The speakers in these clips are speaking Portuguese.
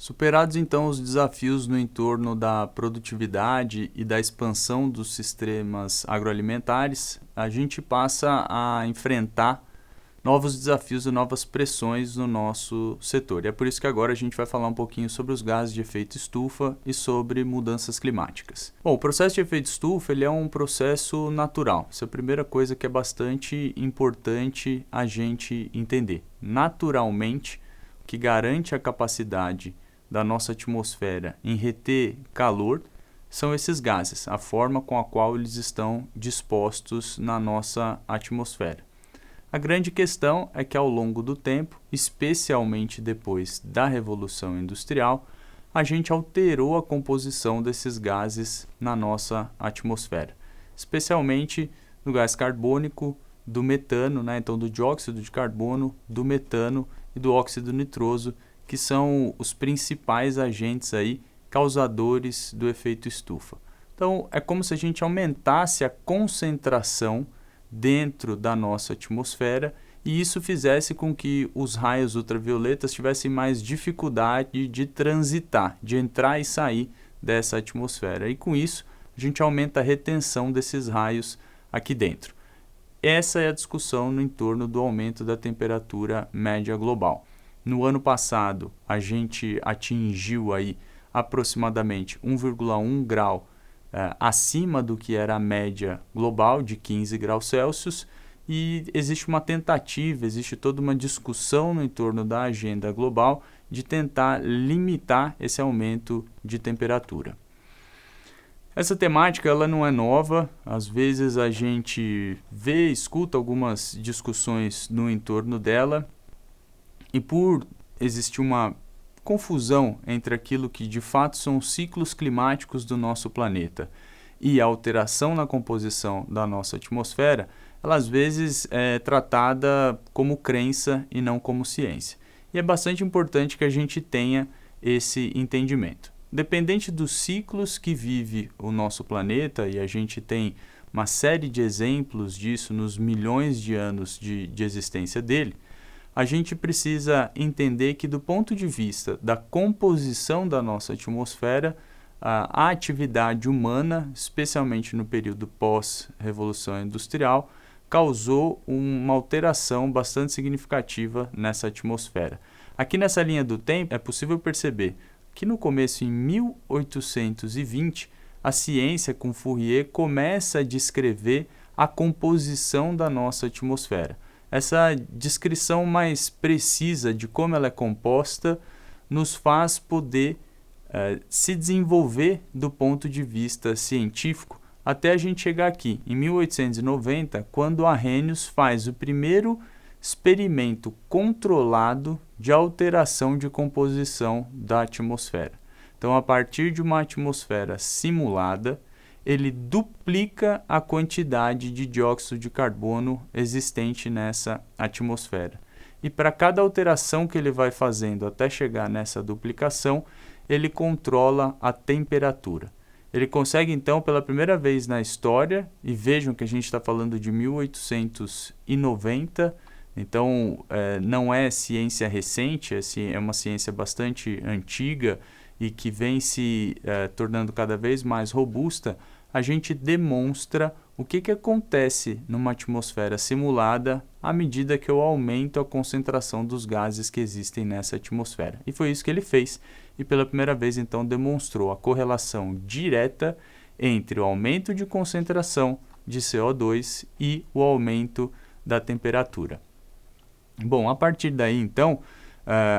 Superados então os desafios no entorno da produtividade e da expansão dos sistemas agroalimentares, a gente passa a enfrentar novos desafios e novas pressões no nosso setor. E é por isso que agora a gente vai falar um pouquinho sobre os gases de efeito estufa e sobre mudanças climáticas. Bom, o processo de efeito estufa ele é um processo natural. Essa é a primeira coisa que é bastante importante a gente entender. Naturalmente, o que garante a capacidade da nossa atmosfera em reter calor são esses gases, a forma com a qual eles estão dispostos na nossa atmosfera. A grande questão é que ao longo do tempo, especialmente depois da Revolução Industrial, a gente alterou a composição desses gases na nossa atmosfera, especialmente do gás carbônico, do metano, então do dióxido de carbono, do metano e do óxido nitroso, que são os principais agentes aí causadores do efeito estufa. Então, é como se a gente aumentasse a concentração dentro da nossa atmosfera e isso fizesse com que os raios ultravioletas tivessem mais dificuldade de transitar, de entrar e sair dessa atmosfera. E com isso, a gente aumenta a retenção desses raios aqui dentro. Essa é a discussão no entorno do aumento da temperatura média global. No ano passado, a gente atingiu aí aproximadamente 1,1 grau acima do que era a média global de 15 graus Celsius e existe uma tentativa, existe toda uma discussão no entorno da agenda global de tentar limitar esse aumento de temperatura. Essa temática ela não é nova, às vezes a gente vê, escuta algumas discussões no entorno dela, e por existir uma confusão entre aquilo que de fato são os ciclos climáticos do nosso planeta e a alteração na composição da nossa atmosfera, ela às vezes é tratada como crença e não como ciência. E é bastante importante que a gente tenha esse entendimento. Dependente dos ciclos que vive o nosso planeta, e a gente tem uma série de exemplos disso nos milhões de anos de existência dele, a gente precisa entender que do ponto de vista da composição da nossa atmosfera, a atividade humana, especialmente no período pós-revolução industrial, causou uma alteração bastante significativa nessa atmosfera. Aqui nessa linha do tempo é possível perceber que no começo, em 1820, a ciência com Fourier começa a descrever a composição da nossa atmosfera. Essa descrição mais precisa de como ela é composta nos faz poder se desenvolver do ponto de vista científico até a gente chegar aqui, em 1890, quando Arrhenius faz o primeiro experimento controlado de alteração de composição da atmosfera. Então, a partir de uma atmosfera simulada, ele duplica a quantidade de dióxido de carbono existente nessa atmosfera. E para cada alteração que ele vai fazendo até chegar nessa duplicação, ele controla a temperatura. Ele consegue, então, pela primeira vez na história, e vejam que a gente está falando de 1890, então não é ciência recente, é uma ciência bastante antiga e que vem se tornando cada vez mais robusta. A gente demonstra o que acontece numa atmosfera simulada à medida que eu aumento a concentração dos gases que existem nessa atmosfera. E foi isso que ele fez, e pela primeira vez então demonstrou a correlação direta entre o aumento de concentração de CO2 e o aumento da temperatura. Bom, a partir daí então,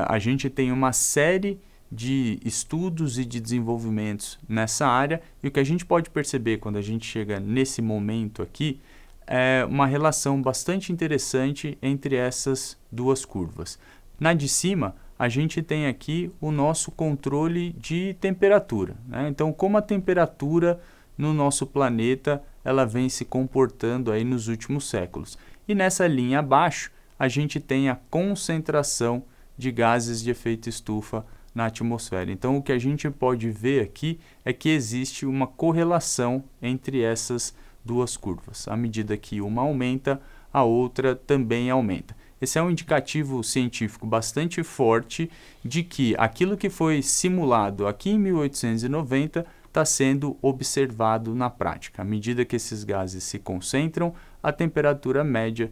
a gente tem uma série de estudos e de desenvolvimentos nessa área, e o que a gente pode perceber quando a gente chega nesse momento aqui é uma relação bastante interessante entre essas duas curvas. Na de cima, a gente tem aqui o nosso controle de temperatura, Então, como a temperatura no nosso planeta ela vem se comportando aí nos últimos séculos. E nessa linha abaixo, a gente tem a concentração de gases de efeito estufa na atmosfera. Então, o que a gente pode ver aqui é que existe uma correlação entre essas duas curvas. À medida que uma aumenta, a outra também aumenta. esse é um indicativo científico bastante forte de que aquilo que foi simulado aqui em 1890 está sendo observado na prática. À medida que esses gases se concentram, a temperatura média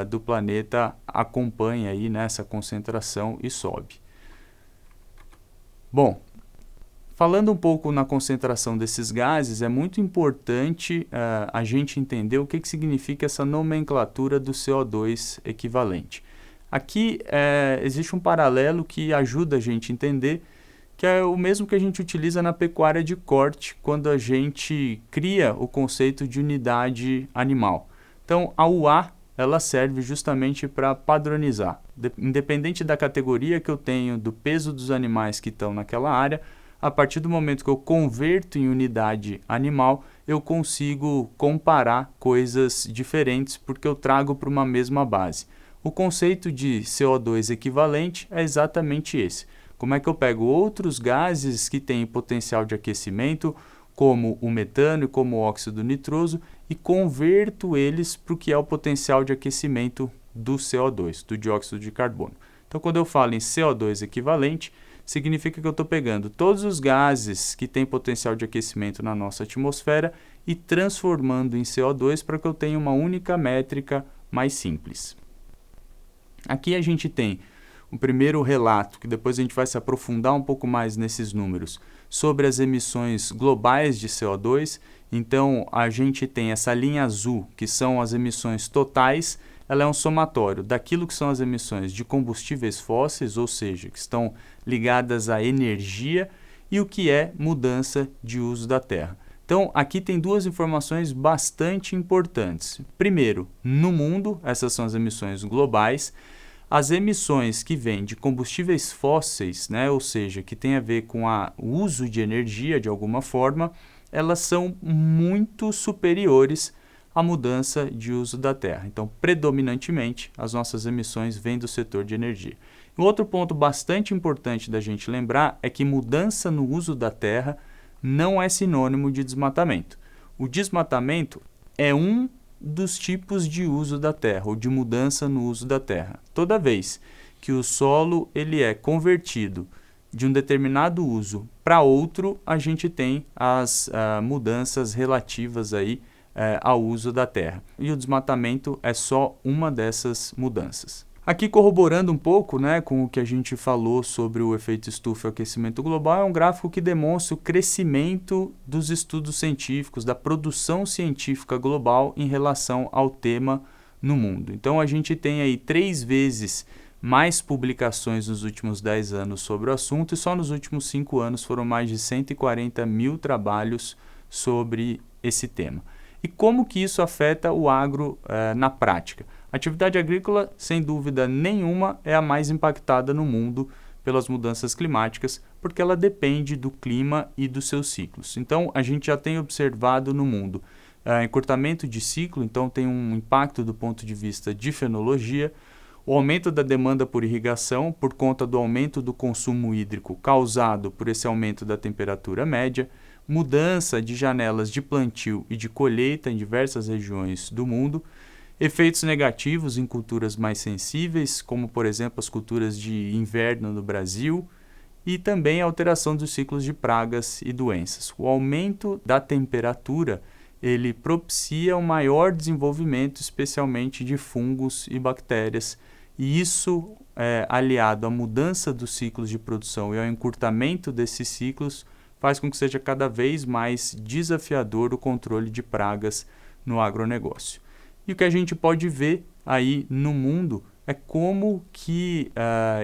do planeta acompanha aí nessa concentração e sobe. Bom, falando um pouco na concentração desses gases, é muito importante a gente entender o que significa essa nomenclatura do CO2 equivalente. Aqui existe um paralelo que ajuda a gente a entender, que é o mesmo que a gente utiliza na pecuária de corte, quando a gente cria o conceito de unidade animal. Então, a UA ela serve justamente para padronizar. Independente da categoria que eu tenho, do peso dos animais que estão naquela área, a partir do momento que eu converto em unidade animal, eu consigo comparar coisas diferentes porque eu trago para uma mesma base. O conceito de CO2 equivalente é exatamente esse. Como é que eu pego outros gases que têm potencial de aquecimento, como o metano e como o óxido nitroso, e converto eles para o que é o potencial de aquecimento do CO2, do dióxido de carbono. Então, quando eu falo em CO2 equivalente, significa que eu estou pegando todos os gases que têm potencial de aquecimento na nossa atmosfera e transformando em CO2 para que eu tenha uma única métrica mais simples. Aqui a gente tem o primeiro relato, que depois a gente vai se aprofundar um pouco mais nesses números, sobre as emissões globais de CO2. Então, a gente tem essa linha azul, que são as emissões totais, ela é um somatório daquilo que são as emissões de combustíveis fósseis, ou seja, que estão ligadas à energia, e o que é mudança de uso da terra. Então, aqui tem duas informações bastante importantes. Primeiro, no mundo, essas são as emissões globais. As emissões que vêm de combustíveis fósseis, ou seja, que tem a ver com o uso de energia de alguma forma, elas são muito superiores à mudança de uso da terra. Então, predominantemente, as nossas emissões vêm do setor de energia. Um outro ponto bastante importante da gente lembrar é que mudança no uso da terra não é sinônimo de desmatamento. O desmatamento é um dos tipos de uso da terra, ou de mudança no uso da terra. Toda vez que o solo ele é convertido de um determinado uso para outro, a gente tem as mudanças relativas aí, ao uso da terra. E o desmatamento é só uma dessas mudanças. Aqui, corroborando um pouco com o que a gente falou sobre o efeito estufa e o aquecimento global, é um gráfico que demonstra o crescimento dos estudos científicos, da produção científica global em relação ao tema no mundo. Então, a gente tem aí 3 vezes mais publicações nos últimos 10 anos sobre o assunto, e só nos últimos 5 anos foram mais de 140 mil trabalhos sobre esse tema. E como que isso afeta o agro na prática? A atividade agrícola, sem dúvida nenhuma, é a mais impactada no mundo pelas mudanças climáticas, porque ela depende do clima e dos seus ciclos. Então, a gente já tem observado no mundo encurtamento de ciclo, então tem um impacto do ponto de vista de fenologia, o aumento da demanda por irrigação por conta do aumento do consumo hídrico causado por esse aumento da temperatura média, mudança de janelas de plantio e de colheita em diversas regiões do mundo, efeitos negativos em culturas mais sensíveis, como por exemplo as culturas de inverno no Brasil, e também a alteração dos ciclos de pragas e doenças. O aumento da temperatura ele propicia um maior desenvolvimento, especialmente de fungos e bactérias, e isso, aliado à mudança dos ciclos de produção e ao encurtamento desses ciclos, faz com que seja cada vez mais desafiador o controle de pragas no agronegócio. E o que a gente pode ver aí no mundo é como que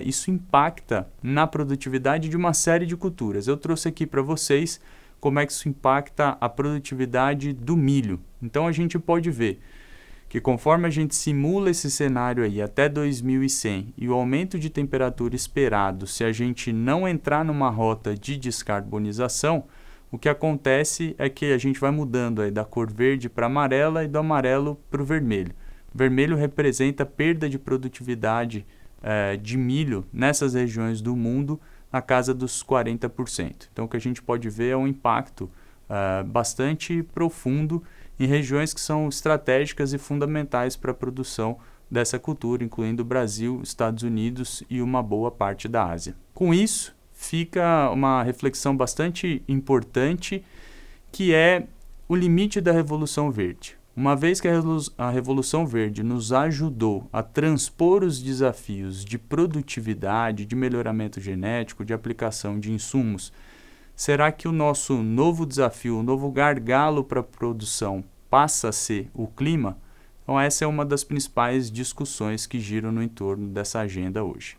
isso impacta na produtividade de uma série de culturas. Eu trouxe aqui para vocês como é que isso impacta a produtividade do milho. Então a gente pode ver que conforme a gente simula esse cenário aí até 2100 e o aumento de temperatura esperado, se a gente não entrar numa rota de descarbonização, o que acontece é que a gente vai mudando aí da cor verde para amarela e do amarelo para o vermelho. O vermelho representa a perda de produtividade de milho nessas regiões do mundo na casa dos 40%. Então o que a gente pode ver é um impacto bastante profundo em regiões que são estratégicas e fundamentais para a produção dessa cultura, incluindo o Brasil, Estados Unidos e uma boa parte da Ásia. Com isso, fica uma reflexão bastante importante, que é o limite da Revolução Verde. Uma vez que a Revolução Verde nos ajudou a transpor os desafios de produtividade, de melhoramento genético, de aplicação de insumos, será que o nosso novo desafio, o novo gargalo para a produção passa a ser o clima? Então essa é uma das principais discussões que giram no entorno dessa agenda hoje.